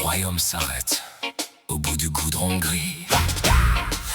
royaume s'arrête au bout du goudron gris,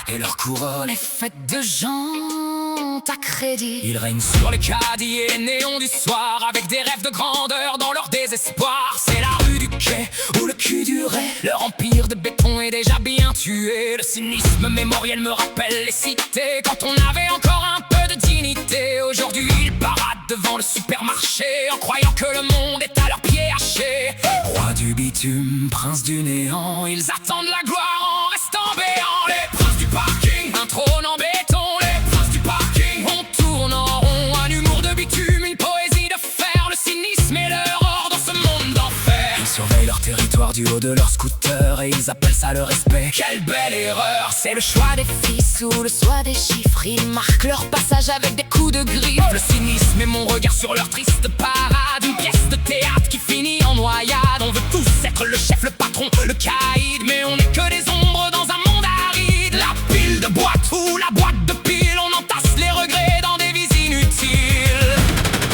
et leur couronne est faite de gens à crédit. Ils règnent sur les caddies et les néons du soir, avec des rêves de grandeur dans leur désespoir. C'est la rue du quai ou le cul du Ré. Leur empire de béton est déjà bien tué. Le cynisme mémoriel me rappelle les cités, quand on avait encore un peu de dignité. Aujourd'hui ils paradent devant le supermarché, en croyant que le monde est à leurs pieds hachés. Roi du bitume, prince du néant, ils attendent la gloire en restant béants. Les princes du parking, un trône en béton. Les princes du parking, on tourne en rond. Un humour de bitume, une poésie de fer. Le cynisme et leur or dans ce monde d'enfer. Ils surveillent leur territoire du haut de leur scooter, et ils appellent ça le respect. Quelle belle erreur! C'est le choix des fils ou le choix des chiffres. Ils marquent leur passage avec des coups de griffe. Le cynisme est mon regard sur leur triste parade, une pièce de théâtre qui finit en noyade. On veut tous être le chef, le patron, le caïd, mais on n'est que des ombres dans un monde aride. La pile de boîte ou la boîte de pile, on entasse les regrets dans des vies inutiles.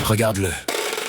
Regarde-le,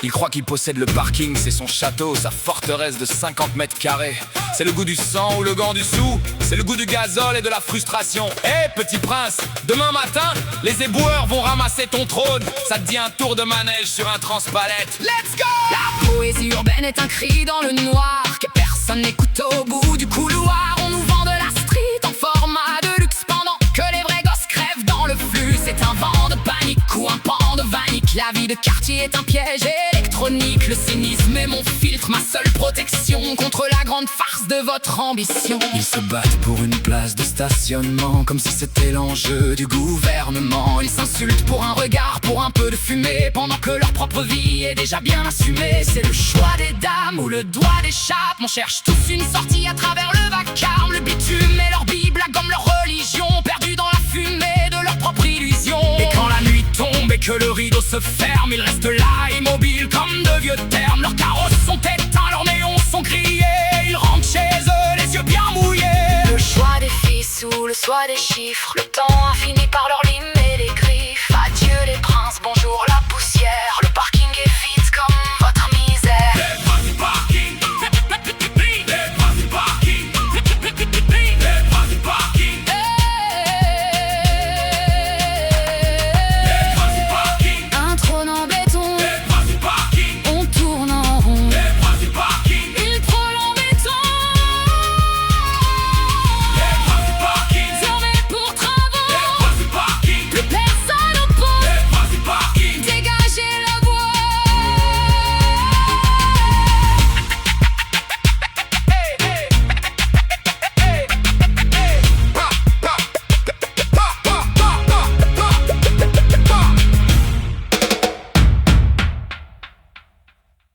il croit qu'il possède le parking, c'est son château, sa forteresse de 50 mètres carrés. C'est le goût du sang ou le gant du sou, c'est le goût du gazole et de la frustration. Hé petit prince, demain matin, les éboueurs vont ramasser ton trône. Ça te dit un tour de manège sur un transpalette. Let's go! La poésie urbaine est un cri dans le noir, que personne n'écoute au bout du couloir. On nous vend de la street en format de luxe, pendant que les vrais gosses crèvent dans le flux. C'est un vent de panique ou un pan de vanique. La vie de quartier est un piège électronique. Le cynisme est mon filtre, ma seule protection contre la grande farce de votre ambition. Ils se battent pour une place de stationnement, comme si c'était l'enjeu du gouvernement. Ils s'insultent pour un regard, pour un peu de fumée, pendant que leur propre vie est déjà bien assumée. C'est le choix des dames ou le doigt d'échappe. On cherche tous une sortie à travers le vacarme. Le bitume et leur bible, la gomme, leur religion, perdus dans la fumée de leur propre illusion. Et quand la nuit tombe et que le rideau se ferme, ils restent là, immobiles comme de vieux termes. Leurs carrosses sont éteints, leurs néons sont grillés. Ils rentrent chez eux, les yeux bien mouillés. Le choix des fils ou le choix des chiffres, le temps a fini par leur